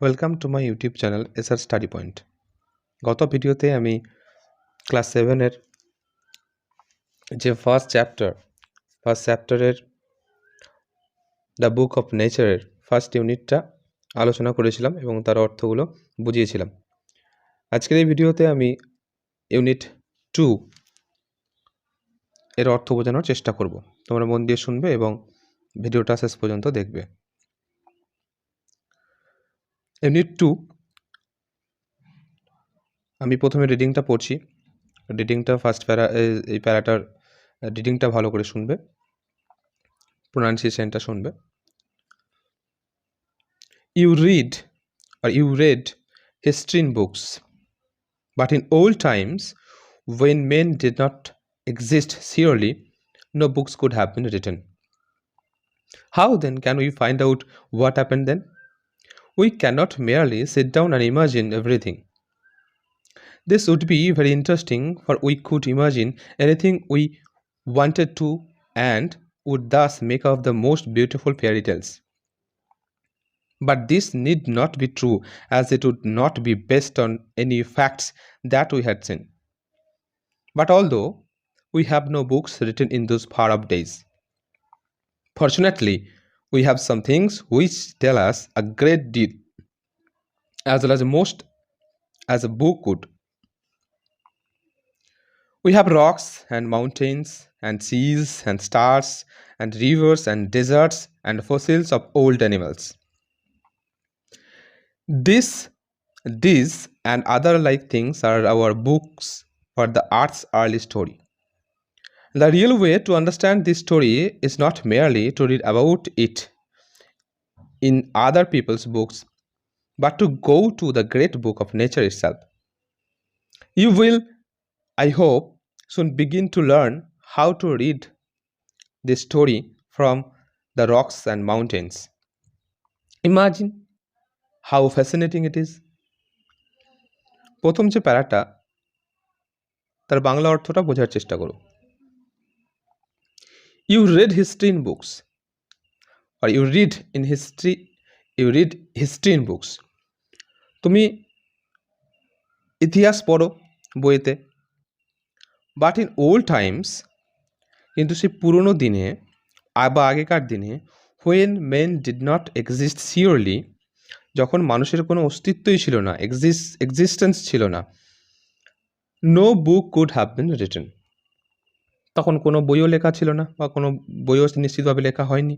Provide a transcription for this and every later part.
Welcome to my YouTube channel SR study point. গত ভিডিওতে আমি ক্লাস 7-এর যে ফার্স্ট চ্যাপ্টারের দ্য বুক অফ নেচারের ফার্স্ট ইউনিটটা আলোচনা করেছিলাম এবং তার অর্থগুলো বুঝিয়েছিলাম। আজকের এই ভিডিওতে আমি ইউনিট 2 এর অর্থ বোঝানোর চেষ্টা করব। তোমরা মন দিয়ে শুনবে এবং ভিডিওটা শেষ পর্যন্ত দেখবে। ইউনিট 2 আমি প্রথমে রিডিংটা পড়ছি। রিডিংটা ফার্স্ট এই প্যারাটার রিডিংটা ভালো করে শুনবে, প্রোনাউন্সিয়েশনটা শুনবে। You read history in books, but in old times, when men did not exist surely, no books could have been written. How then can we find out what happened then? We cannot merely sit down and imagine everything. This would be very interesting, for we could imagine anything we wanted to and would thus make up the most beautiful fairy tales. But this need not be true, as it would not be based on any facts that we had seen. But although we have no books written in those far off days, fortunately we have some things which tell us a great deal, as well as most as a book could. We have rocks and mountains and seas and stars and rivers and deserts and fossils of old animals. These and other like things are our books for the earth's early story. The real way to understand this story is not merely to read about it in other people's books, but to go to the great book of nature itself. You will, I hope, soon begin to learn how to read this story from the rocks and mountains. Imagine how fascinating it is. প্রথম যে প্যারাটা, তার বাংলা অর্থটা বোঝার চেষ্টা করো। You read history in books, or you read history in books. তুমি ইতিহাস পড়ো বইতে, বাট ইন ওল্ড টাইমস, কিন্তু সেই পুরনো দিনে বা আগেকার দিনে, when men did not exist surely, যখন মানুষের কোনো অস্তিত্বই ছিল না, এক্সিস্টেন্স ছিল না, no book could have been written, তখন কোনো বইও লেখা ছিল না বা কোনো বইও নিশ্চিতভাবে লেখা হয়নি।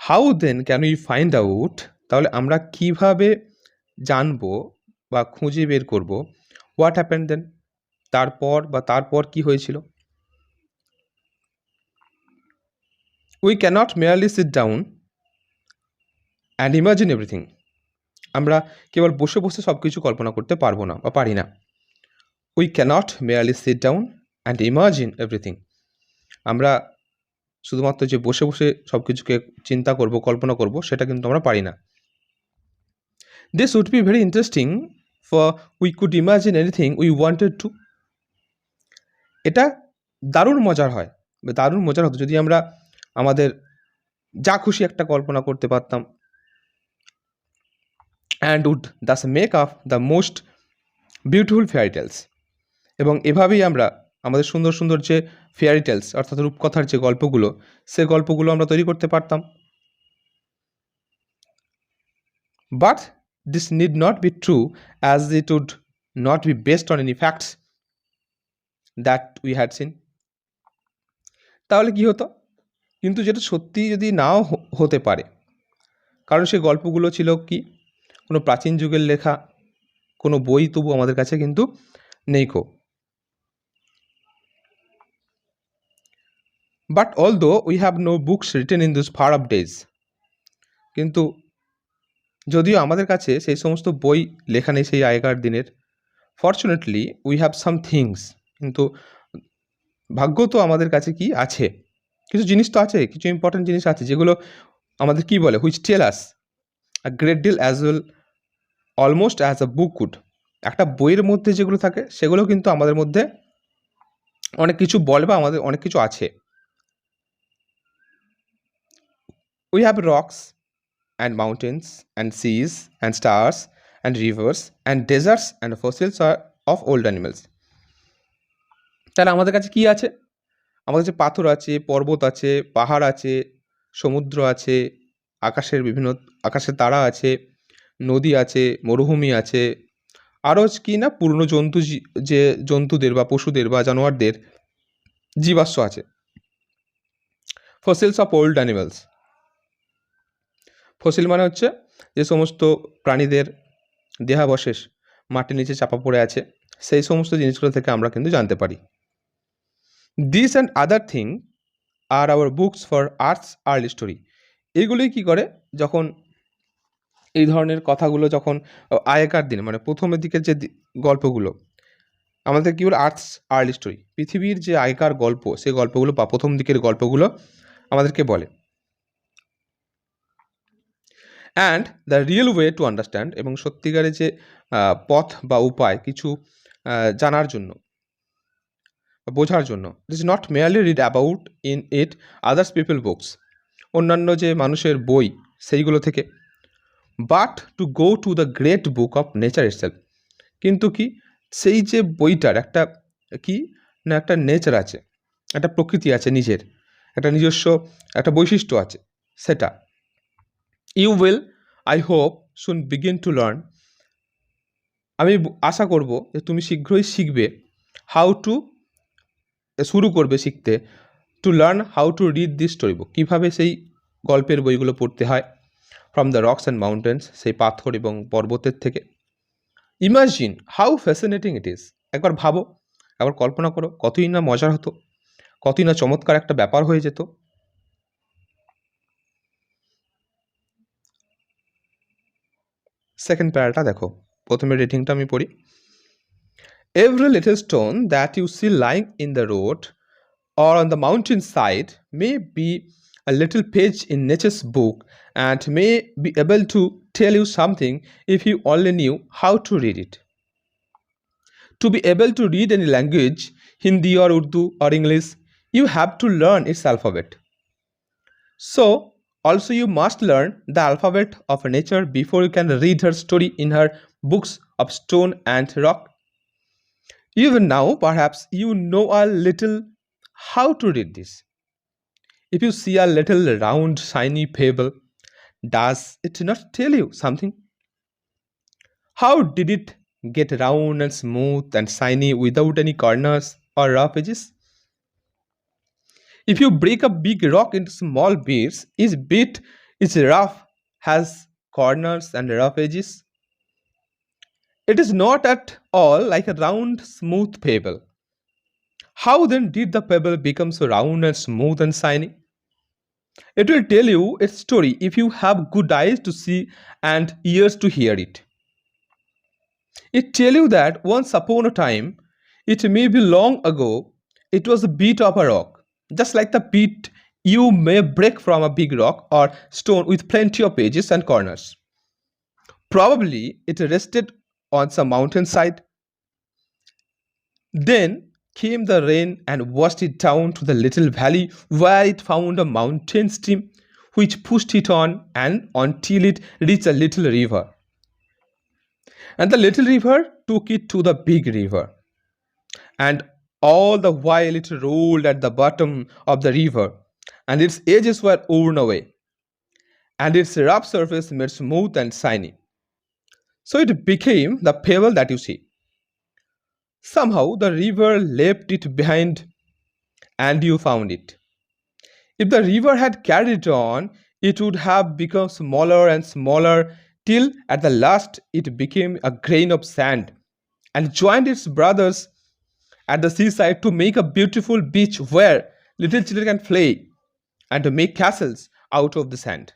How then can we find out, তাহলে আমরা কিভাবে জানবো বা খুঁজে বের করব হোয়াট হ্যাপেন্ড দেন, তারপর কি হয়েছিল। We cannot merely sit down and imagine everything, আমরা কেবল বসে বসে সব কিছু কল্পনা করতে পারবো না বা পারি না। We cannot merely sit down and imagine everything, আমরা শুধুমাত্র যে বসে বসে সব কিছুকে চিন্তা করব, কল্পনা করব, সেটা কিন্তু আমরা পারি না। This would be very interesting, for we could imagine anything we wanted to. এটা দারুণ মজার হতো যদি আমরা আমাদের যা খুশি একটা কল্পনা করতে পারতাম। And would thus make up the most beautiful fairy tales, এবং এভাবেই আমরা আমাদের সুন্দর সুন্দর যে ফেয়ারি টেলস অর্থাৎ রূপকথার যে গল্পগুলো, সে গল্পগুলো আমরা তৈরি করতে পারতাম। But this need not be true, as it would not be based on any facts that we had seen. তাহলে কি হতো, কিন্তু যেটা সত্যি যদি নাও হতে পারে, কারণ সেই গল্পগুলো ছিল কি কোনো প্রাচীন যুগের লেখা, কোনো বই তবু আমাদের কাছে কিন্তু নেই কো। But although we have no books written in this far off days, কিন্তু যদিও আমাদের কাছে সেই সমস্ত বই লেখা নেই সেই আগেকার দিনের, fortunately we have some things, কিন্তু ভাগ্য তো আমাদের কাছে কি আছে, কিছু জিনিস তো আছে, কিছু ইম্পর্টেন্ট জিনিস আছে যেগুলো আমাদের কি বলে, which tell us a great deal as well almost as a book could. একটা বইয়ের মধ্যে যেগুলো থাকে সেগুলো কিন্তু আমাদের মধ্যে অনেক কিছু বলে বা আমাদের অনেক কিছু আছে। We have rocks and mountains and seas and stars and rivers and deserts and fossils of old animals. তাহলে আমাদের কাছে কি আছে? আমাদের কাছে পাথর আছে, পর্বত আছে, পাহাড় আছে, সমুদ্র আছে, আকাশের তারা আছে, নদী আছে, মরুভূমি আছে, আরও কি না পুরনো যে জন্তুদের বা পশুদের বা জানোয়ারদের জীবাশ্ম আছে। Fossils of old animals, fossil মানে হচ্ছে যে সমস্ত প্রাণীদের দেহাবশেষ মাটির নিচে চাপা পড়ে আছে, সেই সমস্ত জিনিসগুলো থেকে আমরা কিন্তু জানতে পারি। This and other thing are our books for earth's early story. এগুলোই কী করে, যখন এই ধরনের কথাগুলো যখন আগেকার দিনে মানে প্রথমের দিকের যে গল্পগুলো আমাদের কী বলে আর্থস আর্লি স্টোরি, পৃথিবীর যে আগেকার গল্প সেই গল্পগুলো বা প্রথম দিকের গল্পগুলো আমাদেরকে বলে। And the real way to understand, এবং সত্যিকারের যে পথ বা উপায় কিছু জানার জন্য, বোঝার জন্য, ইট is not merely read about in it others people books, অন্যান্য যে মানুষের বই সেইগুলো থেকে, but to go to the great book of nature itself, কিন্তু কি সেই যে বইটার একটা কি না একটা নেচার আছে, একটা প্রকৃতি আছে, নিজের একটা নিজস্ব একটা বৈশিষ্ট্য আছে, সেটা। You will I hope soon begin to learn, আমি আশা করব যে তুমি শীঘ্রই শিখবে, হাউ টু শুরু করবে শিখতে, to learn how to read this story book, কীভাবে সেই গল্পের বইগুলো পড়তে হয়, from the rocks and mountains, সেই পাথর এবং পর্বতের থেকে। Imagine how fascinating it is, একবার ভাবো, একবার কল্পনা করো কতই না মজার হতো, কতই না চমৎকার একটা ব্যাপার হয়ে যেত। সেকেন্ড প্যারাটা দেখো, প্রথমে রেটিংটা আমি পড়ি। Every little stone that you see lying in the road or on the mountain side may be a little page in nature's book and may be able to tell you something if you only knew how to read it. To be able to read any language, Hindi or Urdu or English, you have to learn its alphabet. So, also you must learn the alphabet of nature before you can read her story in her books of stone and rock. Even now, perhaps you know a little how to read this. If you see a little round shiny pebble, does it not tell you something? How did it get round and smooth and shiny without any corners or rough edges? If you break a big rock into small bits, each bit is rough, has corners and rough edges. It is not at all like a round, smooth pebble. How then did the pebble become so round and smooth and shiny? It will tell you its story if you have good eyes to see and ears to hear it. It tell you that once upon a time, it may be long ago, it was a bit of a rock, just like the bit you may break from a big rock or stone with plenty of edges and corners. Probably it rested on some mountainside. Then came the rain and washed it down to the little valley where it found a mountain stream which pushed it on and until it reached a little river. And the little river took it to the big river. And all the while it rolled at the bottom of the river, and its edges were worn away, and its rough surface made smooth and shiny. So it became the pebble that you see. Somehow the river left it behind and you found it. If the river had carried on, it would have become smaller and smaller till at the last it became a grain of sand and joined its brothers at the seaside to make a beautiful beach where little children can play and to make castles out of the sand.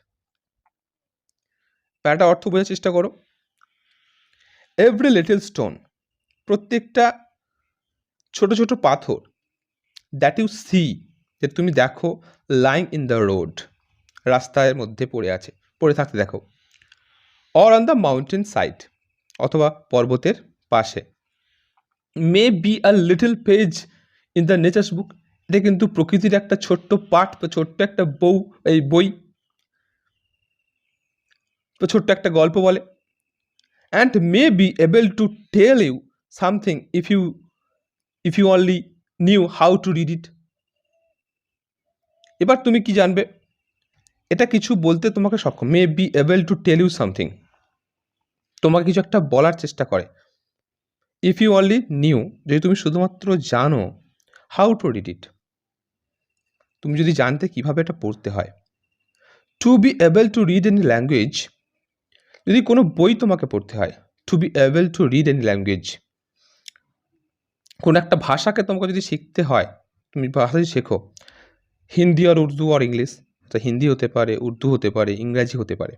প্যারাটা অর্থ বোঝার চেষ্টা করো। Every little stone, প্রত্যেকটা ছোট ছোট পাথর, that you C, যে তুমি দেখো, লাইং ইন দ্য রোড, রাস্তার মধ্যে পড়ে থাকতে দেখো, or on the mountain side, অথবা পর্বতের পাশে, may be a little page in the nature's book, এটা কিন্তু প্রকৃতির একটা ছোট্ট পাঠ বা ছোট্ট একটা বই। তো ছোট্ট একটা গল্প বলে, and may be able to tell you something if you only knew how to read it. এবার তুমি কি জানবে, এটা কিছু বলতে তোমাকে সক্ষম, may be able to tell you something, তোমাকে কিছু একটা বলার চেষ্টা করে। ইফ ইউ অনলি নিউ, যদি তুমি শুধুমাত্র জানো হাউ টু রিড ইট, তুমি যদি জানতে কিভাবে এটা পড়তে হয়। To be able to read any language, যদি কোনো বই তোমাকে পড়তে হয়, to be able to read any language, কোনো একটা ভাষাকে তোমাকে যদি শিখতে হয়, তুমি ভাষা যদি শেখো, হিন্দি আর উর্দু আর ইংলিশ, তো হিন্দি হতে পারে, উর্দু হতে পারে, ইংরাজি হতে পারে।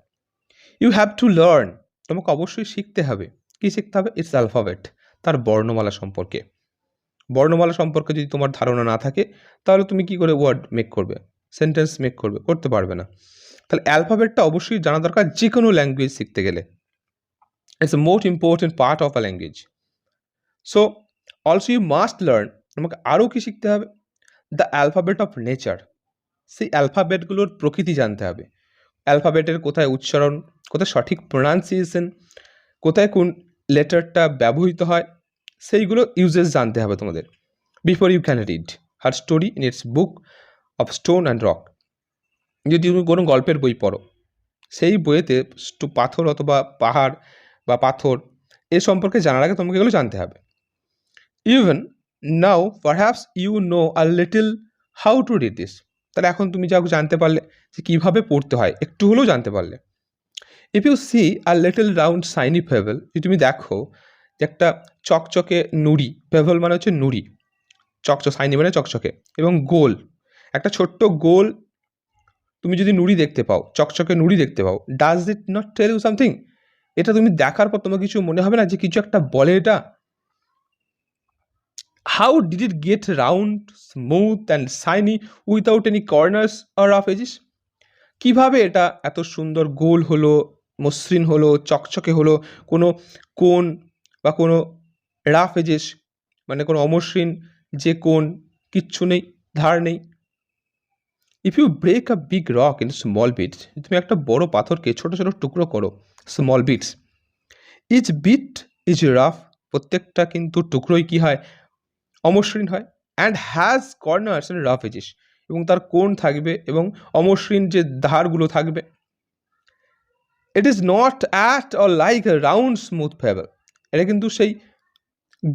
ইউ হ্যাভ টু লার্ন, তোমাকে অবশ্যই শিখতে হবে। কি শিখতে হবে? ইটস অ্যালফাবেট, তার বর্ণমালা সম্পর্কে। বর্ণমালা সম্পর্কে যদি তোমার ধারণা না থাকে, তাহলে তুমি কি করে ওয়ার্ড মেক করবে, সেন্টেন্স মেক করবে? করতে পারবে না। তাহলে অ্যালফাবেটটা অবশ্যই জানা দরকার যে কোনো ল্যাঙ্গুয়েজ শিখতে গেলে। It's a most important part of a language. So also you must learn, তোমাকে আরও কি শিখতে হবে? দ্য অ্যালফাবেট অফ নেচার, সেই অ্যালফাবেটগুলোর প্রকৃতি জানতে হবে। অ্যালফাবেটের কোথায় উচ্চারণ, কোথায় সঠিক প্রোনাউন্সিয়েশন, কোথায় কোন লেটারটা ব্যবহৃত হয়, সেইগুলো ইউজেস জানতে হবে তোমাদের। Before you can read her story in its book of stone and rock, যদি তুমি কোনো গল্পের বই পড়ো, সেই বইয়েতে পাথর অথবা পাহাড় বা পাথর এ সম্পর্কে জানার আগে তোমাকে এগুলো জানতে হবে। Even now perhaps you know a little how to read this, তাহলে এখন তুমি যা জানতে পারলে যে কীভাবে পড়তে হয়, একটু হলেও জানতে পারলে। If you see a little round shiny pebble, যদি তুমি দেখো যে একটা চকচকে নুড়ি, পেভেল মানে হচ্ছে নুড়ি, শাইনি মানে চকচকে, এবং গোল, একটা ছোট্ট গোল তুমি যদি নুড়ি দেখতে পাও, চকচকে নুড়ি দেখতে পাও, does it not tell you something? এটা তুমি দেখার পর তোমার কিছু মনে হবে না যে কিছু একটা বলে এটা? How did it get round, smooth and shiny without any corners or rough edges? কীভাবে এটা এত সুন্দর গোল হলো, মসৃণ হলো, চকচকে হলো, কোনো কোণ বা কোনো রাফ এজেস মানে কোনো অমসৃণ যে কোণ, কিচ্ছু নেই, ধার নেই। If you break a big rock in small bits, তুমি একটা বড় পাথরকে ছোটো ছোটো টুকরো করো, small bits, each bit is rough, প্রত্যেকটা কিন্তু টুকরোই কী হয়? অমসৃণ হয়। And has corners and rough edges, এবং তার কোণ থাকবে এবং অমসৃণ যে ধারগুলো থাকবে। It is not at or like a round smooth pebble, এটা কিন্তু সেই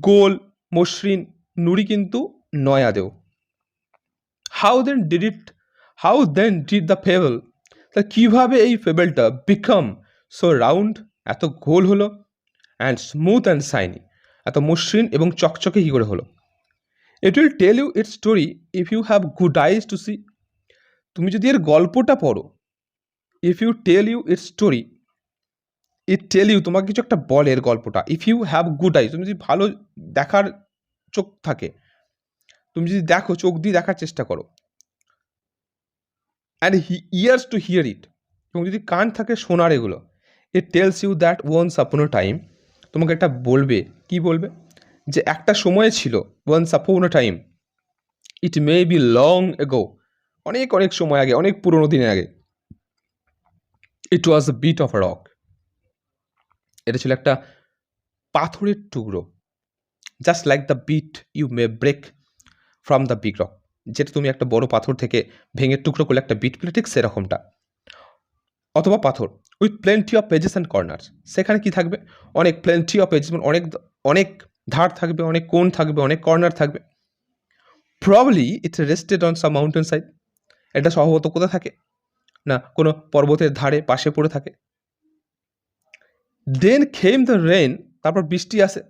গোল মসৃণ নুড়ি কিন্তু নয় আদেও। হাউ দেন ডিড দ্য পেভেল, তা কীভাবে এই পেবেলটা বিকাম সো রাউন্ড, এত গোল হলো, অ্যান্ড স্মুথ অ্যান্ড শাইনি, এত মসৃণ এবং চকচকে কী করে হলো? It will tell you its story if you have good eyes to see, তুমি যদি এর গল্পটা পড়ো, if you tell you its story, it tell you, তোমাকে কিছু একটা বলে এর গল্পটা। If you have good eyes, তুমি যদি ভালো দেখার চোখ থাকে, তুমি যদি দেখো, চোখ দিয়ে দেখার চেষ্টা করো, and ears to hear it, এবং যদি কান থাকে শোনার এগুলো, it tells you that once upon a time, তোমাকে একটা বলবে, কি বলবে? যে একটা সময় ছিল, once upon a time, it may be long ago, অনেক অনেক সময় আগে, অনেক পুরোনো দিনের আগে, it was a bit of a rock, এটা ছিল একটা পাথরের টুকরো, just like the bit you may break from the big rock, যেটা তুমি একটা বড় পাথর থেকে ভেঙে টুকরো করলে একটা বিট পেলে, ঠিক সেরকমটা। অথবা পাথর with plenty of edges and corners, সেখানে কি থাকবে? অনেক প্লেন্টি অফ এজেস, অনেক অনেক ধার থাকবে, অনেক কোণ থাকবে, অনেক কর্নার থাকবে। Probably it rested on some mountain side, এটা সম্ভবত কোথায় থাকে না, কোনো পর্বতের ধারে পাশে পড়ে থাকে। দেন খেম দ্য রেন, তারপর বৃষ্টি আসে,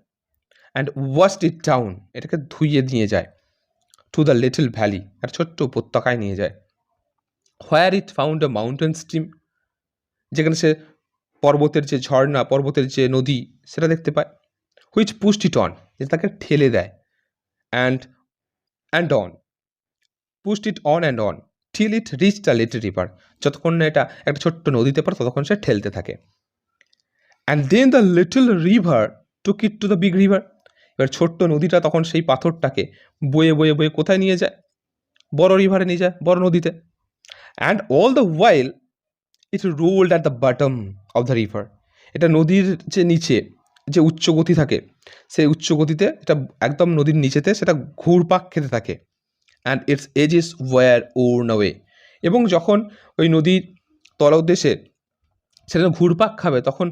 অ্যান্ড ওয়াশড ইট ডাউন, এটাকে ধুইয়ে নিয়ে যায়, টু দ্য লিটল ভ্যালি, একটা ছোট্ট উপত্যকায় নিয়ে যায়। Where it found a mountain stream, যেখানে সে পর্বতের যে ঝর্ণা, পর্বতের যে নদী, সেটা দেখতে পায়। হুইচ পুশড ইট অন, যে তাকে ঠেলে দেয়, and on, pushed it on and on till it reach the little river, যতক্ষণ না এটা একটা ছোট্ট নদীতে পড়ে ততক্ষণ সে ঠেলতে থাকে। And then the little river took it to the big river, এবার ছোট্ট নদীটা তখন সেই পাথরটাকে বয়ে বয়ে বয়ে কোথায় নিয়ে যায়? বড় রিভারে নিয়ে যায়, বড় নদীতে। And all the while it ruled at the bottom of the river. এটা নদীর যে নিচে যে উচ্চ গতি থাকে, সেই উচ্চ গতিতে এটা একদম নদীর নিচেতে সেটা ঘুরপাক খেতে থাকে। And its edges were worn away. এবং যখন ওই নদীর তলদেশে সেটা ঘুরপাক খাবে তখন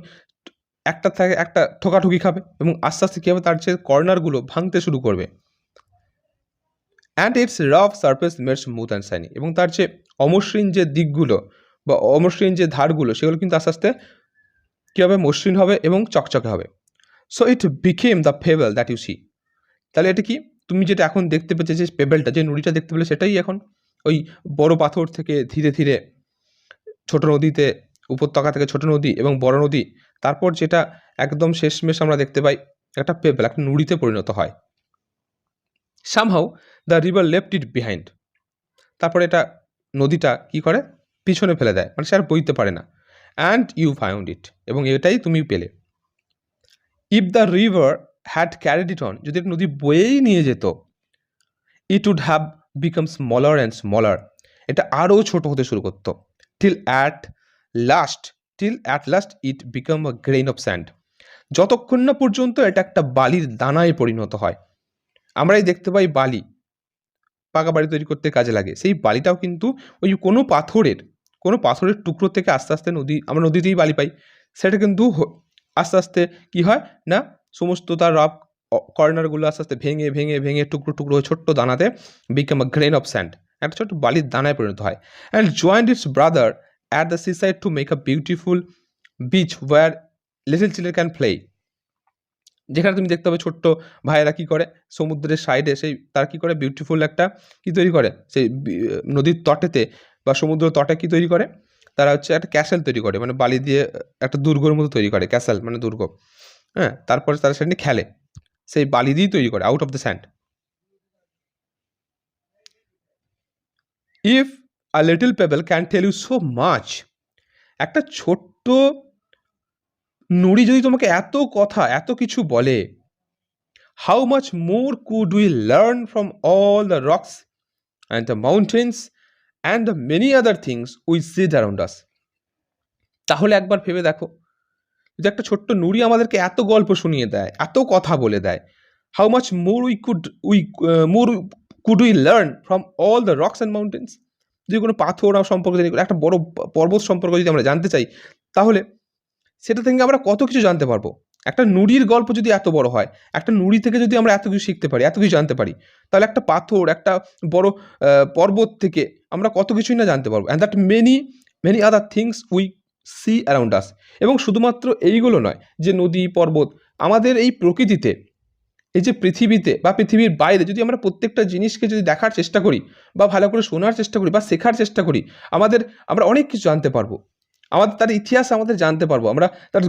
একটা থেকে একটা ঠোকাঠুকি খাবে এবং আস্তে আস্তে কী হবে, তার যে কর্নারগুলো ভাঙতে শুরু করবে। And it's rough surface made smooth and shiny. এবং তার যে অমসৃণ যে দিকগুলো বা অমসৃণ যে ধারগুলো সেগুলো কিন্তু আস্তে আস্তে কী হবে, মসৃণ হবে এবং চকচকে হবে। So it became the pebble that you see. তাহলে এটা কি, তুমি যেটা এখন দেখতে পেয়েছো যে পেবেলটা, যে নুড়িটা দেখতে পেলে, সেটাই এখন ওই বড় পাথর থেকে ধীরে ধীরে ছোট নদীতে, উপত্যকা থেকে ছোট নদী এবং বড় নদী, তারপর যেটা একদম শেষমেশ আমরা দেখতে পাই একটা পেবেল, একটা নুড়িতে পরিণত হয়। Somehow the river left it behind. তারপরে এটা নদীটা কি করে, পিছনে ফেলে দেয়, মানে সে আর বইতে পারে না। অ্যান্ড ইউ ফাউন্ড ইট, এবং এটাই তুমি পেলে। If the river had carried it on, যদি নদী বয়েই নিয়ে যেত, it would have become smaller and smaller, এটা আরও ছোট হতে শুরু করতো। Till at last it became a grain of sand, যতক্ষণ না পর্যন্ত এটা একটা বালির দানায় পরিণত হয়। আমরাই দেখতে পাই বালি পাকা বাড়ি তৈরি করতে কাজে লাগে, সেই বালিটাও কিন্তু ওই কোনো পাথরের টুকরো থেকে আস্তে আস্তে আমরা নদীতেই বালি পাই, সেটা কিন্তু আস্তে আস্তে কি হয় না, সমস্ত তার রাফ কর্নারগুলো আস্তে আস্তে ভেঙে ভেঙে ভেঙে টুকরো টুকরো ছোট্ট দানাতে become a grain of sand, একটা ছোট্ট বালির দানায় পরিণত হয়। And joined its brother at the sea side to make a beautiful beach where little children can play. যেখানে তুমি দেখতে পাবে ছোট্ট ভাইয়েরা কী করে, সমুদ্রের সাইডে সেই তারা কী করে, বিউটিফুল একটা কী তৈরি করে, সেই নদীর তটেতে বা সমুদ্র তটে কী তৈরি করে, তারা হচ্ছে একটা ক্যাসেল তৈরি করে, মানে বালি দিয়ে একটা দুর্গর মতো তৈরি করে, ক্যাসেল মানে দুর্গ। হ্যাঁ, তারপরে তারা সেটা নিয়ে খেলে, সেই বালি দিয়েই তৈরি করে, out of the sand. If a little pebble can tell you so much, একটা ছোট্ট নুড়ি যদি তোমাকে এত কথা এত কিছু বলে, how much more could we learn from all the rocks and the mountains and the many other things we see around us? তাহলে একবার ভেবে দেখো, যে একটা ছোট্ট নুড়ি আমাদেরকে এত গল্প শুনিয়ে দেয়, এত কথা বলে দেয়, how much more could we learn from all the rocks and mountains? যদি কোনো পাথর সম্পর্কে জানি, একটা বড় পর্বত সম্পর্কে যদি আমরা জানতে চাই, তাহলে সেটা থেকে আমরা কত কিছু জানতে পারবো। একটা নুড়ির গল্প যদি এত বড় হয়, একটা নুড়ি থেকে যদি আমরা এত কিছু শিখতে পারি, এত কিছু জানতে পারি, তাহলে একটা পাথর, একটা বড় পর্বত থেকে আমরা কত কিছুই না জানতে পারবো। And that many other things we see around us. এবং শুধুমাত্র এইগুলো নয়, যে নদী পর্বত, আমাদের এই প্রকৃতিতে, এই যে পৃথিবীতে বা পৃথিবীর বাইরে, যদি আমরা প্রত্যেকটা জিনিসকে যদি দেখার চেষ্টা করি বা ভালো করে শোনার চেষ্টা করি বা শেখার চেষ্টা করি, আমরা অনেক কিছু জানতে পারবো। আমাদের তার ইতিহাস আমাদের জানতে পারবো, আমরা তার